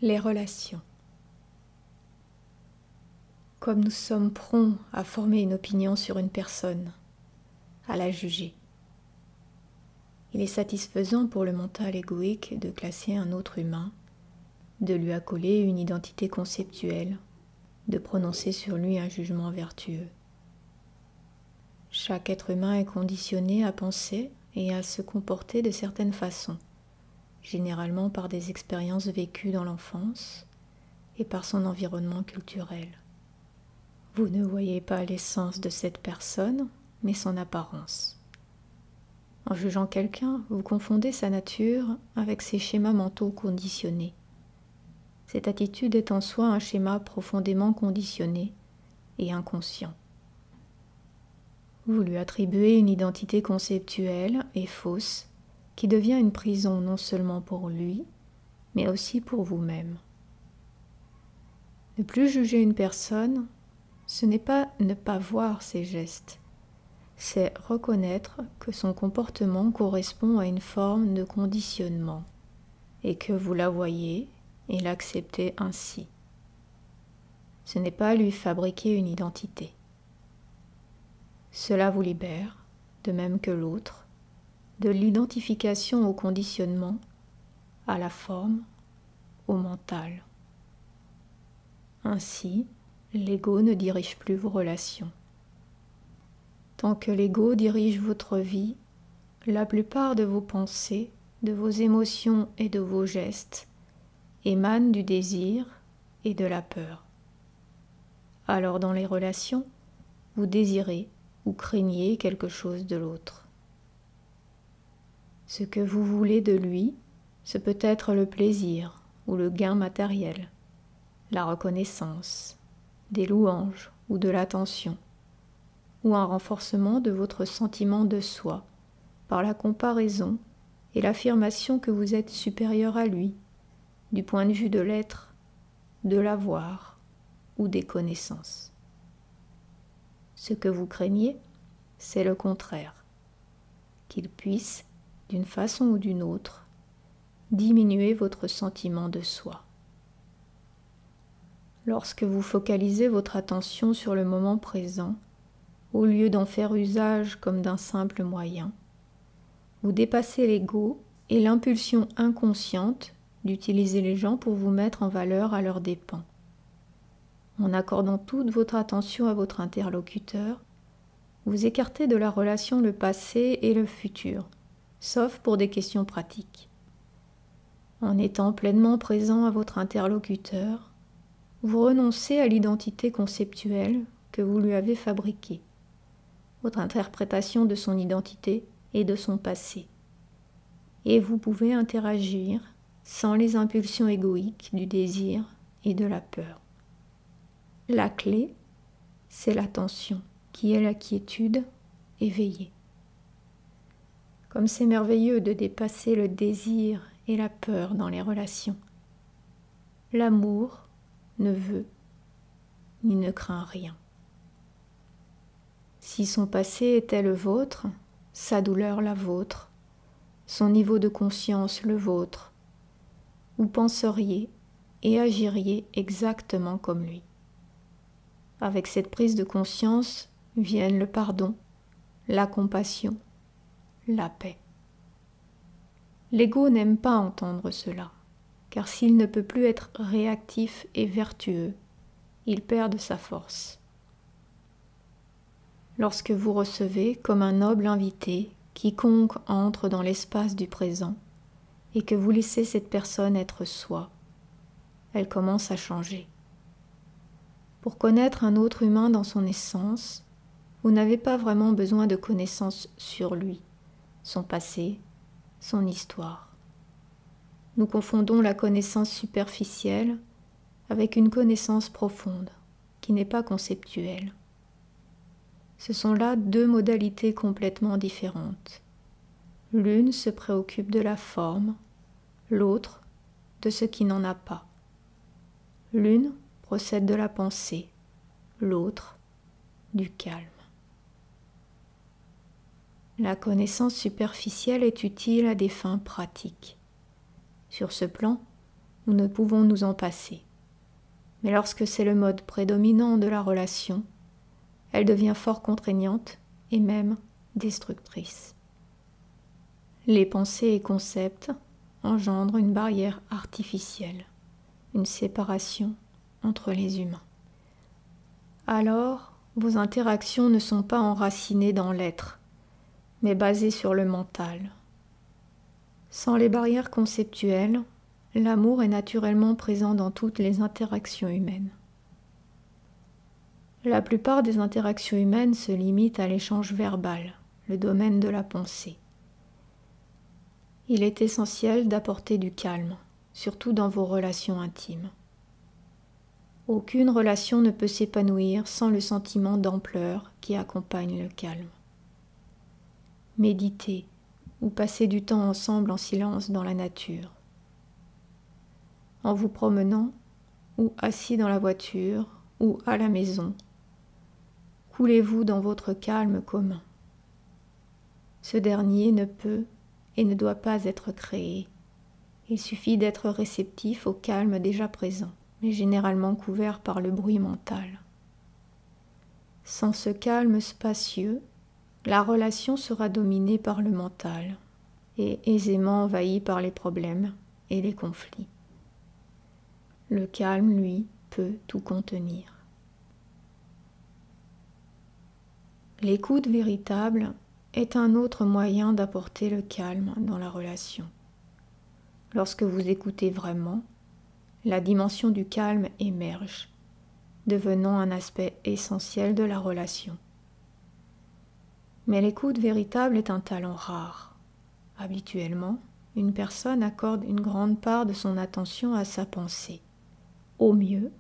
Les relations. Comme nous sommes prompts à former une opinion sur une personne, à la juger, il est satisfaisant pour le mental égoïque de classer un autre humain, de lui accoler une identité conceptuelle, de prononcer sur lui un jugement vertueux. Chaque être humain est conditionné à penser et à se comporter de certaines façons, généralement par des expériences vécues dans l'enfance et par son environnement culturel. Vous ne voyez pas l'essence de cette personne, mais son apparence. En jugeant quelqu'un, vous confondez sa nature avec ses schémas mentaux conditionnés. Cette attitude est en soi un schéma profondément conditionné et inconscient. Vous lui attribuez une identité conceptuelle et fausse qui devient une prison non seulement pour lui, mais aussi pour vous-même. Ne plus juger une personne, ce n'est pas ne pas voir ses gestes, c'est reconnaître que son comportement correspond à une forme de conditionnement et que vous la voyez et l'acceptez ainsi. Ce n'est pas lui fabriquer une identité. Cela vous libère, de même que l'autre, de l'identification au conditionnement, à la forme, au mental. Ainsi, l'ego ne dirige plus vos relations. Tant que l'ego dirige votre vie, la plupart de vos pensées, de vos émotions et de vos gestes émanent du désir et de la peur. Alors dans les relations, vous désirez ou craignez quelque chose de l'autre. Ce que vous voulez de lui, ce peut être le plaisir ou le gain matériel, la reconnaissance, des louanges ou de l'attention, ou un renforcement de votre sentiment de soi par la comparaison et l'affirmation que vous êtes supérieur à lui, du point de vue de l'être, de l'avoir ou des connaissances. Ce que vous craignez, c'est le contraire, qu'il puisse, d'une façon ou d'une autre, diminuer votre sentiment de soi. Lorsque vous focalisez votre attention sur le moment présent, au lieu d'en faire usage comme d'un simple moyen, vous dépassez l'ego et l'impulsion inconsciente d'utiliser les gens pour vous mettre en valeur à leurs dépens. En accordant toute votre attention à votre interlocuteur, vous écartez de la relation le passé et le futur, sauf pour des questions pratiques. En étant pleinement présent à votre interlocuteur, vous renoncez à l'identité conceptuelle que vous lui avez fabriquée, votre interprétation de son identité et de son passé. Et vous pouvez interagir sans les impulsions égoïques du désir et de la peur. La clé, c'est l'attention, qui est la quiétude éveillée. Comme c'est merveilleux de dépasser le désir et la peur dans les relations. L'amour ne veut ni ne craint rien. Si son passé était le vôtre, sa douleur la vôtre, son niveau de conscience le vôtre, vous penseriez et agiriez exactement comme lui. Avec cette prise de conscience viennent le pardon, la compassion, la paix. L'ego n'aime pas entendre cela, car s'il ne peut plus être réactif et vertueux, il perd de sa force. Lorsque vous recevez comme un noble invité quiconque entre dans l'espace du présent et que vous laissez cette personne être soi, elle commence à changer. Pour connaître un autre humain dans son essence, vous n'avez pas vraiment besoin de connaissances sur lui, son passé, son histoire. Nous confondons la connaissance superficielle avec une connaissance profonde, qui n'est pas conceptuelle. Ce sont là deux modalités complètement différentes. L'une se préoccupe de la forme, l'autre de ce qui n'en a pas. L'une procède de la pensée, l'autre du calme. La connaissance superficielle est utile à des fins pratiques. Sur ce plan, nous ne pouvons nous en passer. Mais lorsque c'est le mode prédominant de la relation, elle devient fort contraignante et même destructrice. Les pensées et concepts engendrent une barrière artificielle, une séparation entre les humains. Alors, vos interactions ne sont pas enracinées dans l'être, mais basées sur le mental. Sans les barrières conceptuelles, l'amour est naturellement présent dans toutes les interactions humaines. La plupart des interactions humaines se limitent à l'échange verbal, le domaine de la pensée. Il est essentiel d'apporter du calme, surtout dans vos relations intimes. Aucune relation ne peut s'épanouir sans le sentiment d'ampleur qui accompagne le calme. Méditez ou passez du temps ensemble en silence dans la nature. En vous promenant ou assis dans la voiture ou à la maison, coulez-vous dans votre calme commun. Ce dernier ne peut et ne doit pas être créé. Il suffit d'être réceptif au calme déjà présent, mais généralement couvert par le bruit mental. Sans ce calme spacieux, la relation sera dominée par le mental et aisément envahie par les problèmes et les conflits. Le calme, lui, peut tout contenir. L'écoute véritable est un autre moyen d'apporter le calme dans la relation. Lorsque vous écoutez vraiment, la dimension du calme émerge, devenant un aspect essentiel de la relation. Mais l'écoute véritable est un talent rare. Habituellement, une personne accorde une grande part de son attention à sa pensée. Au mieux,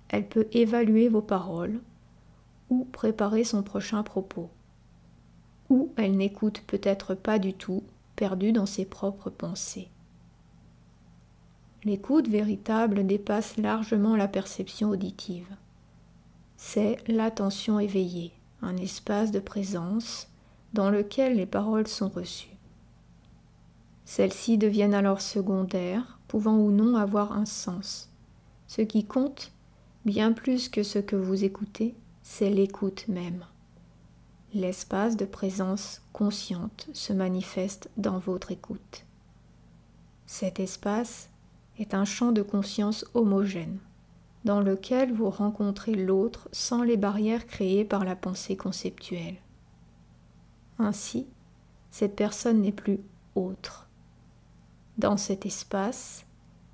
elle peut évaluer vos paroles ou préparer son prochain propos. Ou elle n'écoute peut-être pas du tout, perdue dans ses propres pensées. L'écoute véritable dépasse largement la perception auditive. C'est l'attention éveillée, un espace de présence dans lequel les paroles sont reçues. Celles-ci deviennent alors secondaires, pouvant ou non avoir un sens. Ce qui compte, bien plus que ce que vous écoutez, c'est l'écoute même. L'espace de présence consciente se manifeste dans votre écoute. Cet espace est un champ de conscience homogène, dans lequel vous rencontrez l'autre sans les barrières créées par la pensée conceptuelle. Ainsi, cette personne n'est plus autre. Dans cet espace,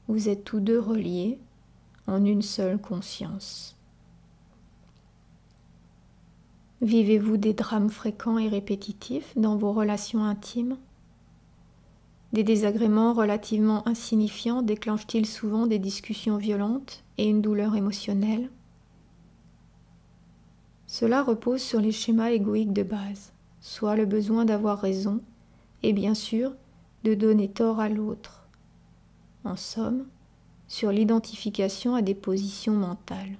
vous êtes tous deux reliés en une seule conscience. Vivez-vous des drames fréquents et répétitifs dans vos relations intimes ? Des désagréments relativement insignifiants déclenchent-ils souvent des discussions violentes et une douleur émotionnelle ? Cela repose sur les schémas égoïques de base, soit le besoin d'avoir raison et bien sûr de donner tort à l'autre. En somme, sur l'identification à des positions mentales.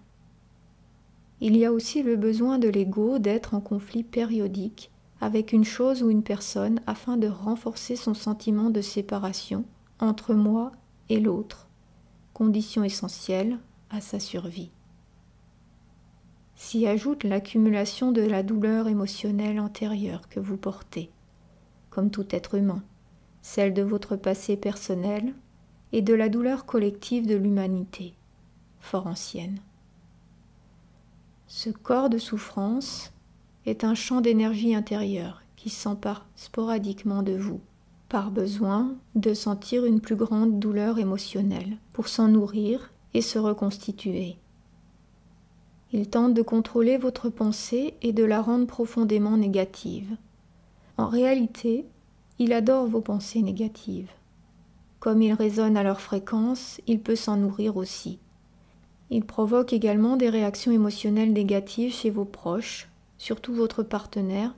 Il y a aussi le besoin de l'ego d'être en conflit périodique avec une chose ou une personne afin de renforcer son sentiment de séparation entre moi et l'autre, condition essentielle à sa survie. S'y ajoute l'accumulation de la douleur émotionnelle antérieure que vous portez, comme tout être humain, celle de votre passé personnel et de la douleur collective de l'humanité, fort ancienne. Ce corps de souffrance est un champ d'énergie intérieure qui s'empare sporadiquement de vous, par besoin de sentir une plus grande douleur émotionnelle pour s'en nourrir et se reconstituer. Il tente de contrôler votre pensée et de la rendre profondément négative. En réalité, il adore vos pensées négatives. Comme il résonne à leur fréquence, il peut s'en nourrir aussi. Il provoque également des réactions émotionnelles négatives chez vos proches, surtout votre partenaire,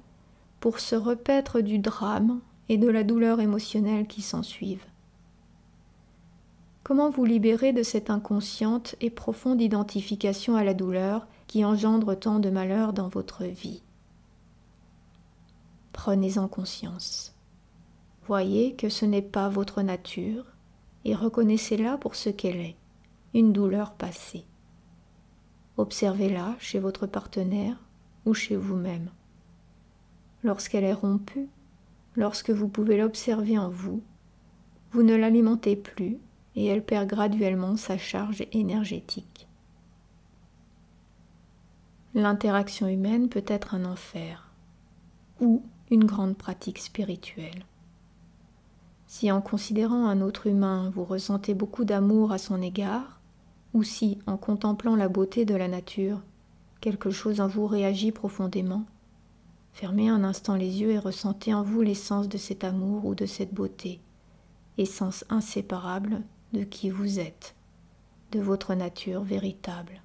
pour se repaître du drame et de la douleur émotionnelle qui s'ensuivent. Comment vous libérer de cette inconsciente et profonde identification à la douleur qui engendre tant de malheur dans votre vie ? Prenez-en conscience. Voyez que ce n'est pas votre nature et reconnaissez-la pour ce qu'elle est, une douleur passée. Observez-la chez votre partenaire ou chez vous-même. Lorsqu'elle est rompue, lorsque vous pouvez l'observer en vous, vous ne l'alimentez plus et elle perd graduellement sa charge énergétique. L'interaction humaine peut être un enfer ou une grande pratique spirituelle. Si en considérant un autre humain vous ressentez beaucoup d'amour à son égard, ou si en contemplant la beauté de la nature, quelque chose en vous réagit profondément, fermez un instant les yeux et ressentez en vous l'essence de cet amour ou de cette beauté, essence inséparable de qui vous êtes, de votre nature véritable.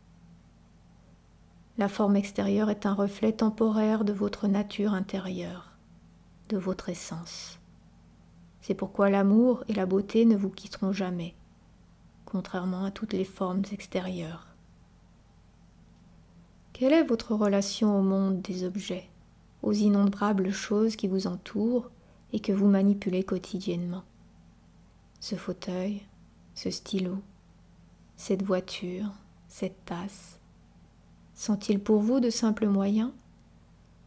La forme extérieure est un reflet temporaire de votre nature intérieure, de votre essence. C'est pourquoi l'amour et la beauté ne vous quitteront jamais, contrairement à toutes les formes extérieures. Quelle est votre relation au monde des objets, aux innombrables choses qui vous entourent et que vous manipulez quotidiennement? Ce fauteuil, ce stylo, cette voiture, cette tasse, sont-ils pour vous de simples moyens,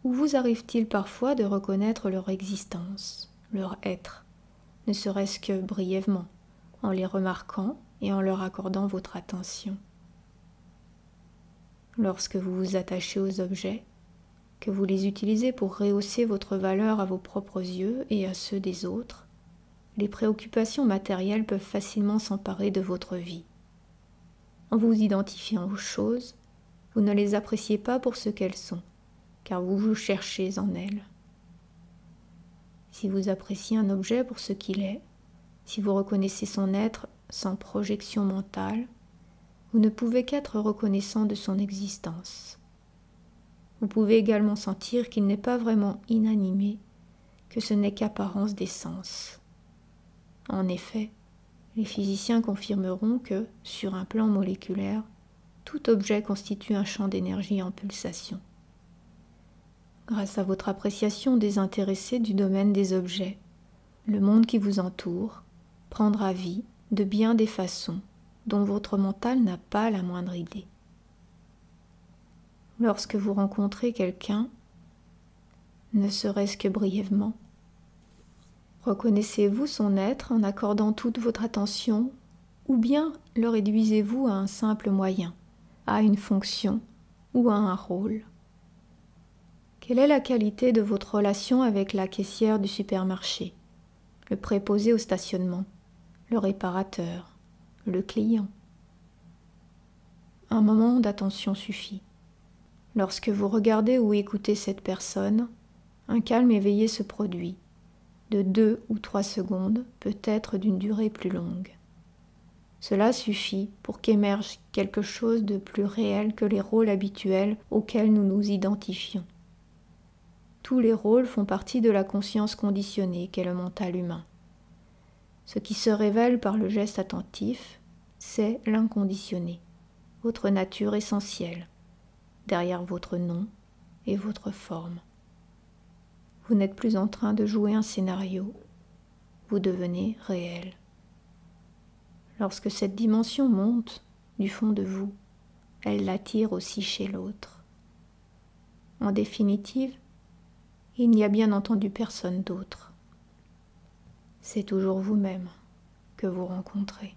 ou vous arrive-t-il parfois de reconnaître leur existence, leur être, ne serait-ce que brièvement, en les remarquant et en leur accordant votre attention? Lorsque vous vous attachez aux objets, que vous les utilisez pour rehausser votre valeur à vos propres yeux et à ceux des autres, les préoccupations matérielles peuvent facilement s'emparer de votre vie. En vous identifiant aux choses, vous ne les appréciez pas pour ce qu'elles sont, car vous vous cherchez en elles. Si vous appréciez un objet pour ce qu'il est, si vous reconnaissez son être sans projection mentale, vous ne pouvez qu'être reconnaissant de son existence. Vous pouvez également sentir qu'il n'est pas vraiment inanimé, que ce n'est qu'apparence d'essence. En effet, les physiciens confirmeront que, sur un plan moléculaire, tout objet constitue un champ d'énergie en pulsation. Grâce à votre appréciation désintéressée du domaine des objets, le monde qui vous entoure prendra vie de bien des façons dont votre mental n'a pas la moindre idée. Lorsque vous rencontrez quelqu'un, ne serait-ce que brièvement, reconnaissez-vous son être en accordant toute votre attention, ou bien le réduisez-vous à un simple moyen, à une fonction ou à un rôle? Quelle est la qualité de votre relation avec la caissière du supermarché, le préposé au stationnement, le réparateur, le client? Un moment d'attention suffit. Lorsque vous regardez ou écoutez cette personne, un calme éveillé se produit, de 2 ou 3 secondes, peut-être d'une durée plus longue. Cela suffit pour qu'émerge quelque chose de plus réel que les rôles habituels auxquels nous nous identifions. Tous les rôles font partie de la conscience conditionnée qu'est le mental humain. Ce qui se révèle par le geste attentif, c'est l'inconditionné, votre nature essentielle, derrière votre nom et votre forme. Vous n'êtes plus en train de jouer un scénario, vous devenez réel. Lorsque cette dimension monte du fond de vous, elle l'attire aussi chez l'autre. En définitive, il n'y a bien entendu personne d'autre. C'est toujours vous-même que vous rencontrez.